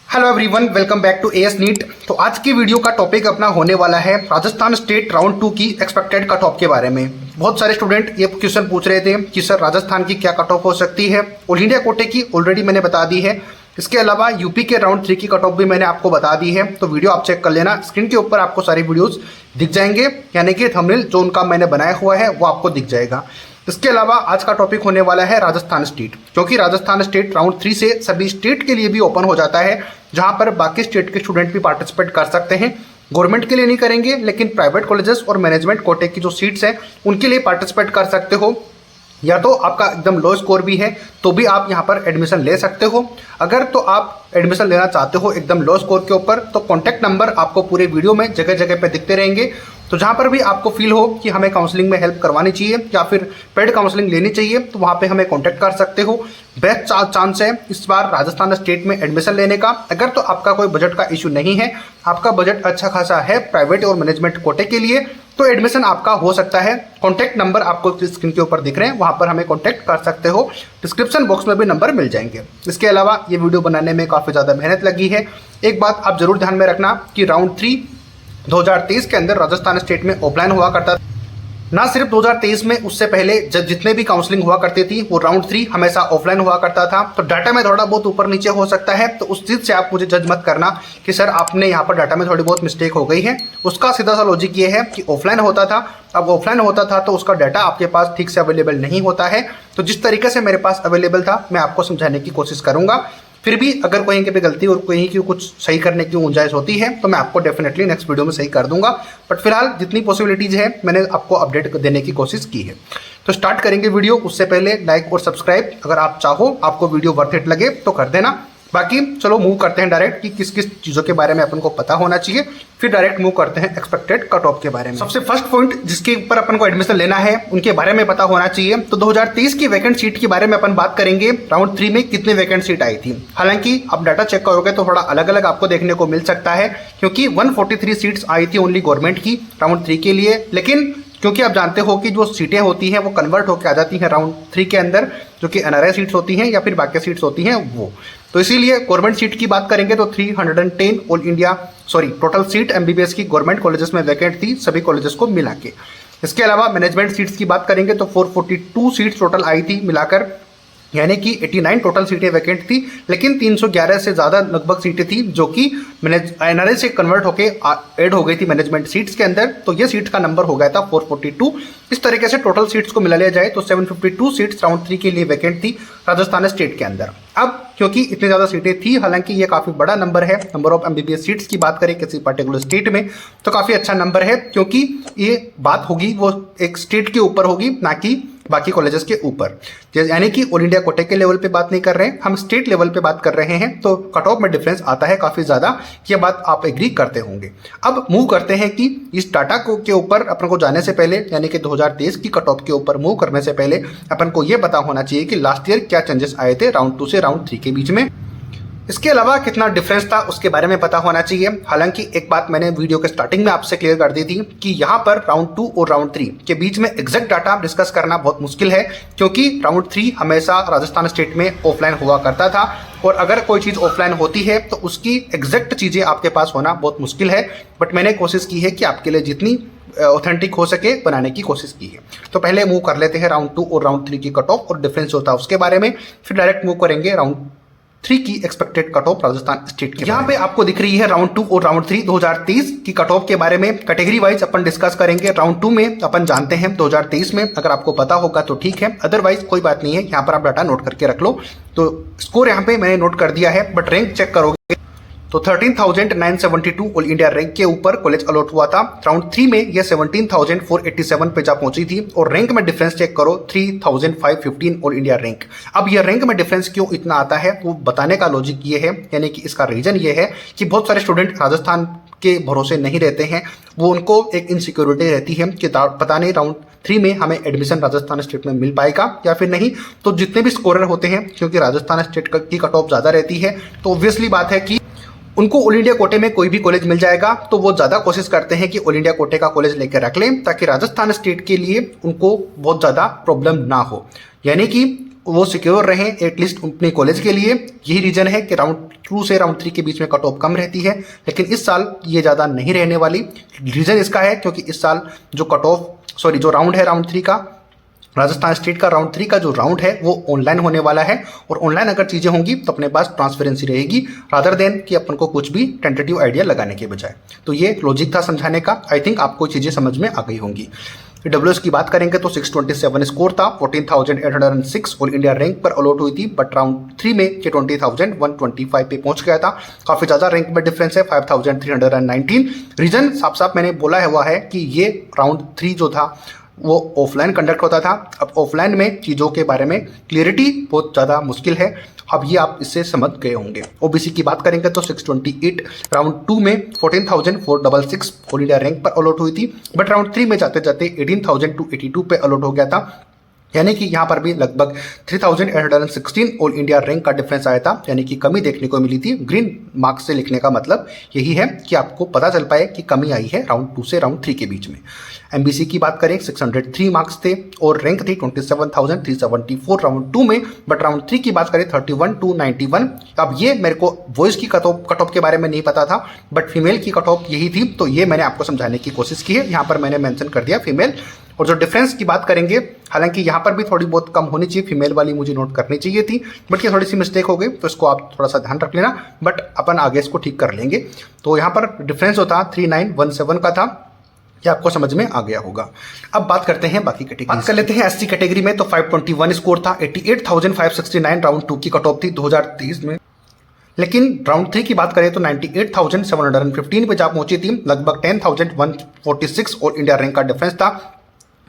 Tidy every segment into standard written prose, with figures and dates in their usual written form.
Hello everyone, welcome back to AS NEET. तो आज की वीडियो का टॉपिक अपना होने वाला है राजस्थान स्टेट राउंड 2 की एक्सपेक्टेड कट ऑफ के बारे में। बहुत सारे स्टूडेंट ये क्वेश्चन पूछ रहे थे कि सर राजस्थान की क्या कट ऑफ हो सकती है। ऑल इंडिया कोटे की ऑलरेडी मैंने बता दी है। इसके अलावा यूपी के राउंड 3 की कट ऑफ भी मैंने आपको बता दी है। तो वीडियो आप चेक कर लेना, स्क्रीन के ऊपर आपको सारी वीडियोस दिख जाएंगे, यानी कि थंबनेल जो उनका मैंने बनाया हुआ है वो आपको दिख जाएगा। इसके अलावा आज का टॉपिक होने वाला है राजस्थान स्टेट, क्योंकि राजस्थान स्टेट राउंड 3 से सभी स्टेट के लिए भी ओपन हो जाता है, जहां पर बाकी स्टेट के स्टूडेंट भी पार्टिसिपेट कर सकते हैं। गवर्नमेंट के लिए नहीं करेंगे, लेकिन प्राइवेट कॉलेजेस और मैनेजमेंट कोटे की जो सीट्स हैं उनके लिए पार्टिसिपेट कर सकते हो। या तो आपका एकदम लो स्कोर भी है तो भी आप यहाँ पर एडमिशन ले सकते हो। अगर तो आप एडमिशन लेना चाहते हो एकदम लो स्कोर के ऊपर, तो कॉन्टैक्ट नंबर आपको पूरे वीडियो में जगह जगह पे दिखते रहेंगे। तो जहाँ पर भी आपको फील हो कि हमें काउंसलिंग में हेल्प करवानी चाहिए या फिर पेड काउंसलिंग लेनी चाहिए, तो वहाँ पे हमें कॉन्टैक्ट कर सकते हो। बेस्ट चांस है इस बार राजस्थान स्टेट में एडमिशन लेने का। अगर तो आपका कोई बजट का इशू नहीं है, आपका बजट अच्छा खासा है प्राइवेट और मैनेजमेंट कोटे के लिए, तो एडमिशन आपका हो सकता है। कॉन्टैक्ट नंबर आपको स्क्रीन के ऊपर दिख रहे हैं, वहाँ पर हमें कॉन्टैक्ट कर सकते हो। डिस्क्रिप्शन बॉक्स में भी नंबर मिल जाएंगे। इसके अलावा ये वीडियो बनाने में काफ़ी ज़्यादा मेहनत लगी है। एक बात आप जरूर ध्यान में रखना कि राउंड 3 2023 के अंदर राजस्थान स्टेट में ऑफलाइन हुआ करता था। ना सिर्फ 2023 में, उससे पहले जब जितने भी काउंसलिंग हुआ करती थी वो राउंड 3 हमेशा ऑफलाइन हुआ करता था। तो डाटा में थोड़ा बहुत ऊपर नीचे हो सकता है, तो उस चीज़ से आप मुझे जज मत करना कि सर आपने यहाँ पर डाटा में थोड़ी बहुत मिस्टेक हो गई है। उसका सीधा सा लॉजिक ये है कि ऑफलाइन होता था, अब ऑफलाइन होता था तो उसका डाटा आपके पास ठीक से अवेलेबल नहीं होता है। तो जिस तरीके से मेरे पास अवेलेबल था मैं आपको समझाने की कोशिश करूंगा। फिर भी अगर कहीं की भी गलती और कहीं की कुछ सही करने की गुंजाइश होती है तो मैं आपको डेफिनेटली नेक्स्ट वीडियो में सही कर दूंगा। बट फिलहाल जितनी पॉसिबिलिटीज है मैंने आपको अपडेट देने की कोशिश की है। तो स्टार्ट करेंगे वीडियो। उससे पहले लाइक और सब्सक्राइब अगर आप चाहो, आपको वीडियो वर्थ इट लगे तो कर देना। बाकी चलो मूव करते हैं डायरेक्ट कि किस किस चीज़ों के बारे में अपन को पता होना चाहिए, फिर डायरेक्ट मूव करते हैं एक्सपेक्टेड कट ऑफ के बारे में। सबसे फर्स्ट पॉइंट जिसके ऊपर अपन को एडमिशन लेना है उनके बारे में पता होना चाहिए। तो 2023 की वैकेंट सीट के बारे में अपन बात करेंगे। राउंड 3 में कितनी वैकेंट सीट आई थी। हालांकि आप डाटा चेक करोगे तो थोड़ा अलग अलग आपको देखने को मिल सकता है, क्योंकि 143 सीट्स आई थी ओनली गवर्नमेंट की राउंड 3 के लिए। लेकिन क्योंकि आप जानते हो कि जो सीटें होती हैं वो कन्वर्ट होकर आ जाती हैं राउंड 3 के अंदर, जो कि एनआरआई सीट्स होती हैं या फिर बाकी सीट्स होती हैं वो। तो इसीलिए गवर्नमेंट सीट की बात करेंगे तो 310 all India total seat MBBS की गवर्नमेंट कॉलेजेस में वैकेंट थी, सभी कॉलेजेस को मिला के। इसके अलावा मैनेजमेंट सीट्स की बात करेंगे तो 442 सीट्स टोटल आई थी मिलाकर, यानी कि 89 टोटल सीटें वैकेंट थी। लेकिन 311 से ज़्यादा लगभग सीटें थी जो कि एनआरआई से कन्वर्ट होके ऐड हो गई थी मैनेजमेंट सीट्स के अंदर। तो ये सीट का नंबर हो गया था 442। इस तरीके से टोटल सीट्स को मिला लिया जाए तो 752 सीट्स राउंड 3 के लिए वैकेंट थी राजस्थान स्टेट के अंदर। अब क्योंकि इतनी ज़्यादा सीटें थी, हालांकि ये काफ़ी बड़ा नंबर है, नंबर ऑफ एमबीबीएस सीट्स की बात करें किसी पर्टिकुलर स्टेट में तो काफ़ी अच्छा नंबर है, क्योंकि ये बात होगी वो एक स्टेट के ऊपर होगी, ना कि बाकी कॉलेजेस के ऊपर। यानी कि ऑल इंडिया कोटे के लेवल पे बात नहीं कर रहे हैं, हम स्टेट लेवल पे बात कर रहे हैं। तो कट ऑफ में डिफरेंस आता है काफ़ी ज़्यादा, ये बात आप एग्री करते होंगे। अब मूव करते हैं कि इस डाटा के ऊपर अपन को जाने से पहले, यानी कि 2023 की कट ऑफ के ऊपर मूव करने से पहले अपन को ये पता होना चाहिए कि लास्ट ईयर क्या चेंजेस आए थे राउंड 2 से राउंड 3 के बीच में। इसके अलावा कितना डिफरेंस था उसके बारे में पता होना चाहिए। हालांकि एक बात मैंने वीडियो के स्टार्टिंग में आपसे क्लियर कर दी थी कि यहाँ पर राउंड 2 और राउंड 3 के बीच में एग्जैक्ट डाटा डिस्कस करना बहुत मुश्किल है, क्योंकि राउंड 3 हमेशा राजस्थान स्टेट में ऑफलाइन हुआ करता था, और अगर कोई चीज़ ऑफलाइन होती है तो उसकी एग्जैक्ट चीज़ें आपके पास होना बहुत मुश्किल है। बट मैंने कोशिश की है कि आपके लिए जितनी ऑथेंटिक हो सके बनाने की कोशिश की है। तो पहले मूव कर लेते हैं राउंड 2 और राउंड 3 की कट ऑफ और डिफरेंस होता है उसके बारे में, फिर डायरेक्ट मूव करेंगे राउंड 3 की expected cut off Rajasthan state के। यहाँ पे आपको दिख रही है राउंड 2 और राउंड 3 2023 की कट ऑफ के बारे में। कैटेगरी वाइज अपन डिस्कस करेंगे। राउंड 2 में अपन जानते हैं 2023 में, अगर आपको पता होगा तो ठीक है, अदरवाइज कोई बात नहीं है, यहाँ पर आप डाटा नोट करके रख लो। तो स्कोर यहाँ पे मैंने नोट कर दिया है, बट रैंक चेक करोगे तो 13,972 ऑल इंडिया रैंक के ऊपर कॉलेज अलॉट हुआ था। राउंड 3 में ये 17,487 पे जा पहुंची थी, और रैंक में डिफरेंस चेक करो 3,515 ऑल इंडिया रैंक। अब ये रैंक में डिफरेंस क्यों इतना आता है वो बताने का लॉजिक ये है, यानी कि इसका रीजन ये है कि बहुत सारे स्टूडेंट राजस्थान के भरोसे नहीं रहते हैं। वो उनको एक इनसिक्योरिटी रहती है कि पता नहीं राउंड 3 में हमें एडमिशन राजस्थान स्टेट में मिल पाएगा या फिर नहीं। तो जितने भी स्कोरर होते हैं, क्योंकि राजस्थान स्टेट की कट ऑफ ज़्यादा रहती है, तो ऑब्वियसली बात है कि उनको ऑल इंडिया कोटे में कोई भी कॉलेज मिल जाएगा, तो वो ज़्यादा कोशिश करते हैं कि ऑल इंडिया कोटे का कॉलेज लेकर रख लें, ताकि राजस्थान स्टेट के लिए उनको बहुत ज़्यादा प्रॉब्लम ना हो, यानी कि वो सिक्योर रहें एटलीस्ट अपने कॉलेज के लिए। यही रीज़न है कि राउंड 2 से राउंड 3 के बीच में कट ऑफ कम रहती है, लेकिन इस साल ये ज़्यादा नहीं रहने वाली। रीज़न इसका है क्योंकि इस साल जो राउंड है राउंड 3 का, राजस्थान स्टेट का राउंड 3 का जो राउंड है वो ऑनलाइन होने वाला है। और ऑनलाइन अगर चीज़ें होंगी तो अपने पास ट्रांसपेरेंसी रहेगी, रादर देन कि अपन को कुछ भी टेंटेटिव आइडिया लगाने के बजाय। तो ये लॉजिक था समझाने का। आई थिंक आपको चीज़ें समझ में आ गई होंगी। डब्ल्यूएस की बात करेंगे तो 627 स्कोर था, 14,806 ऑल इंडिया रैंक पर अलॉट हुई थी, बट राउंड 3 में ये 20,125 पे पहुंच गया था। काफ़ी ज़्यादा रैंक में डिफरेंस है, 5,319। रीजन साफ साफ मैंने बोला हुआ है कि ये राउंड 3 जो था वो ऑफलाइन कंडक्ट होता था। अब ऑफलाइन में चीज़ों के बारे में क्लियरिटी बहुत ज़्यादा मुश्किल है। अब ये आप इससे समझ गए होंगे। ओबीसी की बात करेंगे तो 628 राउंड 2 में 14,466 ऑल इंडिया रैंक पर अलॉट हुई थी, बट राउंड 3 में जाते जाते 18,282 पे अलॉट हो गया था। यानी कि यहाँ पर भी लगभग 3,816 ऑल इंडिया रैंक का डिफरेंस आया था, यानी कि कमी देखने को मिली थी। ग्रीन मार्क्स से लिखने का मतलब यही है कि आपको पता चल पाए कि कमी आई है राउंड 2 से राउंड 3 के बीच में। एमबीसी की बात करें 603 मार्क्स थे और रैंक थी 27,374 राउंड 2 में, बट राउंड 3 की बात करें 31,291। अब ये मेरे को वॉइस की कट ऑफ के बारे में नहीं पता था, बट फीमेल की कट ऑफ यही थी, तो ये मैंने आपको समझाने की कोशिश की है। यहाँ पर मैंने मेंशन कर दिया फीमेल। और जो डिफरेंस की बात करेंगे, हालांकि यहाँ पर भी थोड़ी बहुत कम होनी चाहिए, फीमेल वाली मुझे नोट करनी चाहिए थी, बट ये थोड़ी सी मिस्टेक हो गई, तो इसको आप थोड़ा सा ध्यान रख लेना, बट अपन आगे इसको ठीक कर लेंगे। तो यहाँ पर डिफरेंस जो था 3917 का था, ये आपको समझ में आ गया होगा। अब बात करते हैं बाकी कैटेगरी। बात कर लेते हैं एससी कैटेगरी में, तो 521 स्कोर था, 88,569 राउंड 2 की कट ऑफ थी 2023 में। लेकिन राउंड 3 की बात करें तो 98,715 पे जा पहुंची थी, लगभग 10,146 और इंडिया रैंक का डिफरेंस था।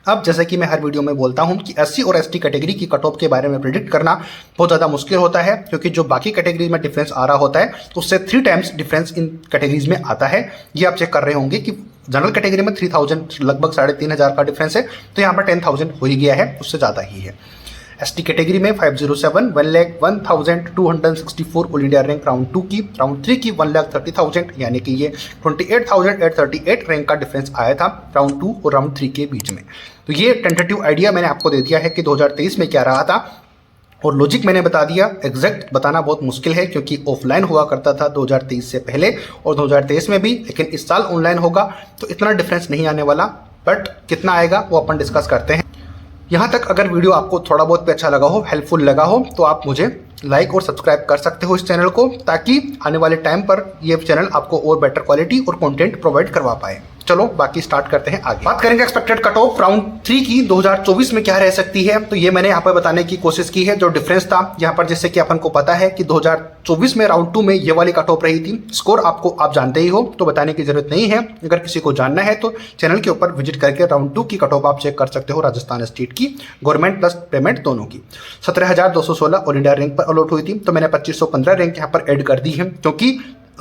अब जैसे कि मैं हर वीडियो में बोलता हूं कि एससी और एसटी कैटेगरी की कट ऑफ के बारे में प्रिडिक्ट करना बहुत ज़्यादा मुश्किल होता है, क्योंकि जो बाकी कैटेगरी में डिफरेंस आ रहा होता है तो उससे 3 टाइम्स डिफरेंस इन कैटेगरीज में आता है। ये आप चेक कर रहे होंगे कि जनरल कैटेगरी में 3,000 लगभग 3,500 का डिफरेंस है, तो यहाँ पर 10,000 हो ही गया है, उससे ज़्यादा ही है। एसटी कैटेगरी में 507 1,01,264 ऑल इंडिया रैंक राउंड 2 की, राउंड 3 की 1,30,000, यानी कि ये 28,838 रैंक का डिफरेंस आया था राउंड 2 और राउंड 3 के बीच में। तो ये टेंटेटिव आइडिया मैंने आपको दे दिया है कि 2023 में क्या रहा था, और लॉजिक मैंने बता दिया। एग्जैक्ट बताना बहुत मुश्किल है क्योंकि ऑफलाइन हुआ करता था 2023 से पहले और 2023 में भी, लेकिन इस साल ऑनलाइन होगा तो इतना डिफरेंस नहीं आने वाला, बट कितना आएगा वो अपन डिस्कस करते हैं। यहाँ तक अगर वीडियो आपको थोड़ा बहुत भी अच्छा लगा हो, हेल्पफुल लगा हो, तो आप मुझे लाइक और सब्सक्राइब कर सकते हो इस चैनल को, ताकि आने वाले टाइम पर ये चैनल आपको और बेटर क्वालिटी और कंटेंट प्रोवाइड करवा पाए। चलो बाकी स्टार्ट करते हैं आगे। बात करेंगे एक्सपेक्टेड कट ऑफ राउंड 3 की 2024 में क्या रह सकती है, तो ये मैंने यहाँ पर बताने की कोशिश की है। जो डिफरेंस था यहाँ पर, जैसे कि अपन को पता है कि 2024 में राउंड 2 में ये वाली कट ऑफ रही थी। स्कोर आपको आप जानते ही हो, तो बताने की जरूरत नहीं है। अगर किसी को जानना है तो चैनल के ऊपर विजिट करके राउंड 2 की कट ऑफ आप चेक कर सकते हो, राजस्थान स्टेट की, गवर्नमेंट प्लस पेमेंट दोनों की। 17,216 ऑल इंडिया रैंक पर अलॉट हुई थी, तो मैंने 2,515 रैंक यहाँ पर ऐड कर दी है, क्योंकि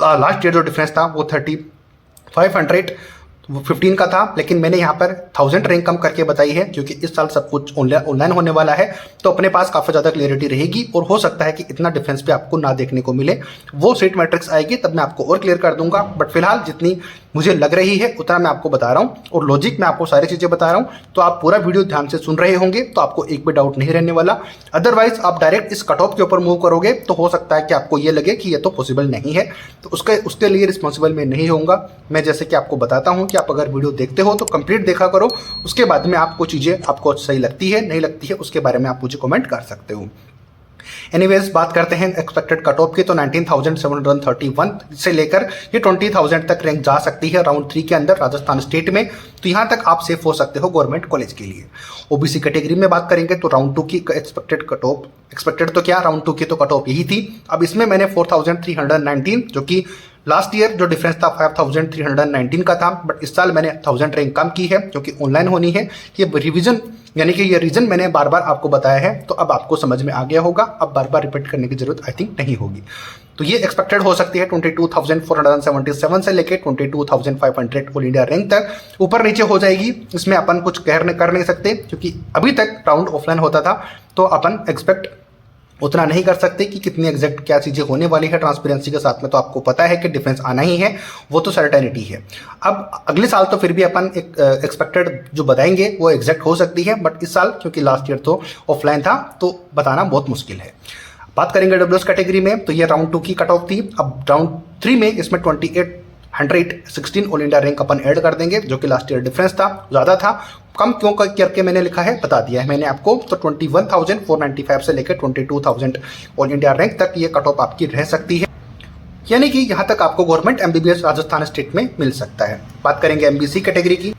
लास्ट ईयर जो डिफरेंस था वो 3,515 का था, लेकिन मैंने यहाँ पर 1,000 रैंक कम करके बताई है, क्योंकि इस साल सब कुछ ऑनलाइन होने वाला है, तो अपने पास काफ़ी ज़्यादा क्लियरिटी रहेगी और हो सकता है कि इतना डिफरेंस भी आपको ना देखने को मिले। वो सीट मैट्रिक्स आएगी तब मैं आपको और क्लियर कर दूंगा, बट फिलहाल जितनी मुझे लग रही है उतना मैं आपको बता रहा हूँ, और लॉजिक मैं आपको सारी चीज़ें बता रहा हूँ। तो आप पूरा वीडियो ध्यान से सुन रहे होंगे तो आपको एक भी डाउट नहीं रहने वाला। अदरवाइज आप डायरेक्ट इस कट ऑफ के ऊपर मूव करोगे तो हो सकता है कि आपको ये लगे कि ये तो पॉसिबल नहीं है, तो उसके लिए रिस्पॉन्सिबल मैं नहीं होऊंगा। मैं जैसे कि आपको बताता हूँ कि आप अगर वीडियो देखते हो तो कंप्लीट देखा करो, उसके बाद में आपको चीज़ें आपको सही लगती है नहीं लगती है उसके बारे में आप मुझे कमेंट कर सकते हो। एनीवेज बात करते हैं एक्सपेक्टेड कट ऑफ की, तो 19,731 से लेकर ये 20,000 तक रैंक जा सकती है राउंड 3 के अंदर राजस्थान स्टेट में, तो यहाँ तक आप सेफ हो सकते हो गवर्नमेंट कॉलेज के लिए। ओबीसी कैटेगरी में बात करेंगे तो राउंड 2 की एक्सपेक्टेड कट ऑफ, एक्सपेक्टेड तो क्या राउंड 2 की तो कट ऑफ यही थी। अब इसमें मैंने 4,319, जो कि लास्ट ईयर जो डिफरेंस था 5,319 का था, बट इस साल मैंने 1,000 रैंक कम की है क्योंकि ऑनलाइन होनी है। ये रिवीजन यानी कि ये रीजन मैंने बार बार आपको बताया है, तो अब आपको समझ में आ गया होगा, अब बार बार रिपीट करने की जरूरत आई थिंक नहीं होगी। तो ये एक्सपेक्टेड हो सकती है 22,477 से लेकर 22,500 ऑल इंडिया रैंक तक, ऊपर नीचे हो जाएगी, इसमें अपन कुछ कर नहीं सकते, क्योंकि अभी तक राउंड ऑफलाइन होता था, तो अपन एक्सपेक्ट उतना नहीं कर सकते कि कितनी एग्जैक्ट क्या चीज़ें होने वाली है ट्रांसपेरेंसी के साथ में। तो आपको पता है कि डिफरेंस आना ही है, वो तो सर्टेनिटी है। अब अगले साल तो फिर भी अपन एक एक्सपेक्टेड जो बताएंगे वो एग्जैक्ट हो सकती है, बट इस साल क्योंकि लास्ट ईयर तो ऑफलाइन था तो बताना बहुत मुश्किल है। बात करेंगे AWS कैटेगरी में, तो ये राउंड 2 की कट ऑफ थी। अब राउंड 3 में इसमें 2816 ऑल इंडिया रैंक अपन ऐड कर देंगे, जो कि लास्ट ईयर डिफरेंस था, ज़्यादा था। कम क्यों करके मैंने लिखा है बता दिया है मैंने आपको। तो 21,495 से लेकर 22,000 ऑल इंडिया रैंक तक ये कट ऑफ आपकी रह सकती है, यानी कि यहाँ तक आपको गवर्नमेंट MBBS राजस्थान स्टेट में मिल सकता है। बात करेंगे MBC कैटेगरी की,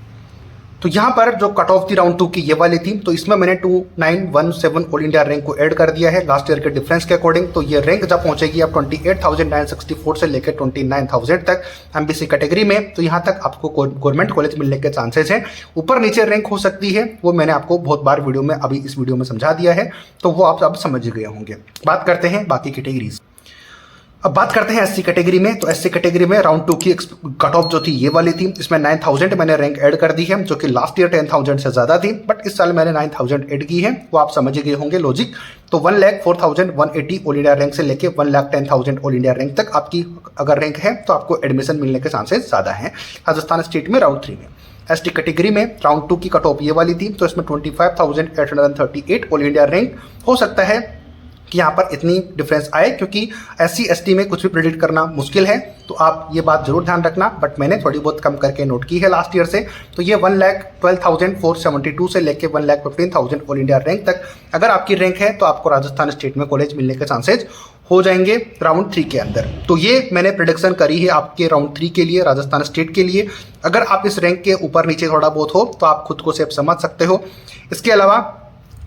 तो यहाँ पर जो कट ऑफ थी राउंड 2 की ये वाली थी, तो इसमें मैंने 2917 ऑल इंडिया रैंक को ऐड कर दिया है लास्ट ईयर के डिफरेंस के अकॉर्डिंग। तो ये रैंक जब पहुंचेगी अब 28,964 से लेकर 29,000 तक MBC कैटेगरी में, तो यहाँ तक आपको गवर्नमेंट कॉलेज मिलने के चांसेस हैं। ऊपर नीचे रैंक हो सकती है, वो मैंने आपको बहुत बार वीडियो में अभी इस वीडियो में समझा दिया है, तो वो आप अब समझ गए होंगे। बात करते हैं बाकी कैटेगरीज। अब बात करते हैं SC कैटेगरी में, तो SC कैटेगरी में राउंड 2 की कट ऑफ जो थी ये वाली थी। इसमें 9000 मैंने रैंक ऐड कर दी है, जो कि लास्ट ईयर 10,000 से ज़्यादा थी, बट इस साल मैंने 9000 ऐड की है, वो आप समझ गए होंगे लॉजिक। तो 1,04,180 ऑल इंडिया रैंक से लेके 1,10,000 ऑल इंडिया रैंक तक आपकी अगर रैंक है तो आपको एडमिशन मिलने के चांसेस ज़्यादा हैं राजस्थान स्टेट में राउंड 3 में। ST कैटेगरी में राउंड 2 की कट ऑफ ये वाली थी, तो इसमें 25,838 ऑल इंडिया रैंक हो सकता है कि यहाँ पर इतनी डिफरेंस आए, क्योंकि SC ST में कुछ भी प्रेडिक्ट करना मुश्किल है, तो आप ये बात जरूर ध्यान रखना। बट मैंने थोड़ी बहुत कम करके नोट की है लास्ट ईयर से। तो ये 1,12,472 से लेके 1,15,000 ऑल इंडिया रैंक तक अगर आपकी रैंक है तो आपको राजस्थान स्टेट में कॉलेज मिलने के चांसेज हो जाएंगे राउंड 3 के अंदर। तो ये मैंने प्रेडिक्शन करी है आपके राउंड 3 के लिए राजस्थान स्टेट के लिए। अगर आप इस रैंक के ऊपर नीचे थोड़ा बहुत हो तो आप खुद को सेफ समझ सकते हो। इसके अलावा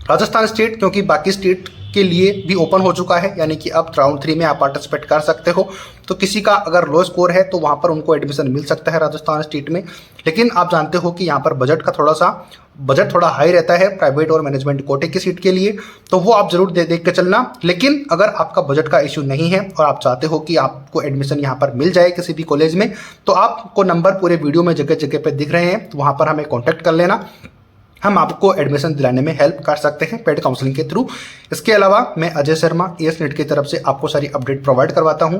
राजस्थान स्टेट क्योंकि बाकी स्टेट के लिए भी ओपन हो चुका है, यानी कि अब राउंड 3 में आप पार्टिसिपेट कर सकते हो। तो किसी का अगर लो स्कोर है तो वहाँ पर उनको एडमिशन मिल सकता है राजस्थान स्टेट में। लेकिन आप जानते हो कि यहाँ पर बजट थोड़ा हाई रहता है प्राइवेट और मैनेजमेंट कोटे की सीट के लिए, तो वो आप जरूर देख के चलना। लेकिन अगर आपका बजट का इशू नहीं है और आप चाहते हो कि आपको एडमिशन यहाँ पर मिल जाए किसी भी कॉलेज में, तो आपको नंबर पूरे वीडियो में जगह जगह पे दिख रहे हैं, तो वहाँ पर हमें कॉन्टैक्ट कर लेना। हम आपको एडमिशन दिलाने में हेल्प कर सकते हैं पेड काउंसलिंग के थ्रू। इसके अलावा मैं अजय शर्मा AS NET की तरफ से आपको सारी अपडेट प्रोवाइड करवाता हूं।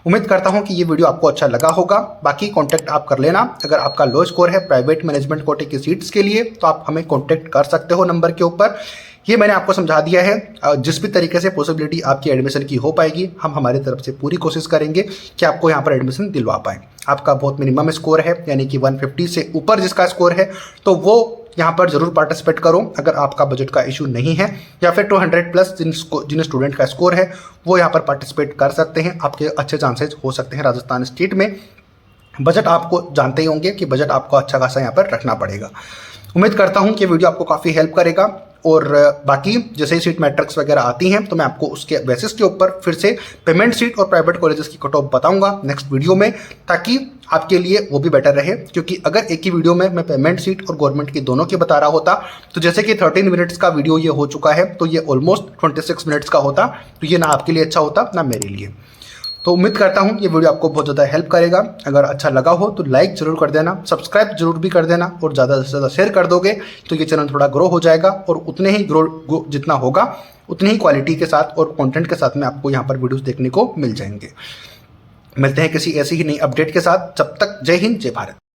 उम्मीद करता हूं कि ये वीडियो आपको अच्छा लगा होगा। बाकी कांटेक्ट आप कर लेना। अगर आपका लो स्कोर है प्राइवेट मैनेजमेंट कोटे की सीट्स के लिए तो आप हमें कॉन्टैक्ट कर सकते हो नंबर के ऊपर। ये मैंने आपको समझा दिया है। जिस भी तरीके से पॉसिबिलिटी आपकी एडमिशन की हो पाएगी, हम हमारी तरफ से पूरी कोशिश करेंगे कि आपको यहाँ पर एडमिशन दिलवा पाएँ। आपका बहुत मिनिमम स्कोर है, यानी कि 150 से ऊपर जिसका स्कोर है, तो वो यहाँ पर जरूर पार्टिसिपेट करो। अगर आपका बजट का इशू नहीं है, या फिर 200 प्लस जिन स्टूडेंट का स्कोर है वो यहाँ पर पार्टिसिपेट कर सकते हैं। आपके अच्छे चांसेस हो सकते हैं राजस्थान स्टेट में। बजट आपको जानते ही होंगे कि बजट आपको अच्छा खासा यहाँ पर रखना पड़ेगा। उम्मीद करता हूँ कि वीडियो आपको काफ़ी हेल्प करेगा। और बाकी जैसे ही सीट मैट्रिक्स वगैरह आती हैं तो मैं आपको उसके बेसिस के ऊपर फिर से पेमेंट सीट और प्राइवेट कॉलेजेस की कट ऑफ बताऊंगा नेक्स्ट वीडियो में, ताकि आपके लिए वो भी बेटर रहे। क्योंकि अगर एक ही वीडियो में मैं पेमेंट सीट और गवर्नमेंट की दोनों की बता रहा होता तो जैसे कि 13 मिनट्स का वीडियो ये हो चुका है, तो ये ऑलमोस्ट 26 मिनट्स का होता, तो ये ना आपके लिए अच्छा होता ना मेरे लिए। तो उम्मीद करता हूँ ये वीडियो आपको बहुत ज़्यादा हेल्प करेगा। अगर अच्छा लगा हो तो लाइक जरूर कर देना, सब्सक्राइब जरूर भी कर देना, और ज़्यादा से ज़्यादा शेयर कर दोगे तो ये चैनल थोड़ा ग्रो हो जाएगा। और उतने ही ग्रो जितना होगा उतनी ही क्वालिटी के साथ और कंटेंट के साथ में आपको यहाँ पर वीडियोस देखने को मिल जाएंगे। मिलते हैं किसी ऐसी ही नई अपडेट के साथ। जब तक जय हिंद जय भारत।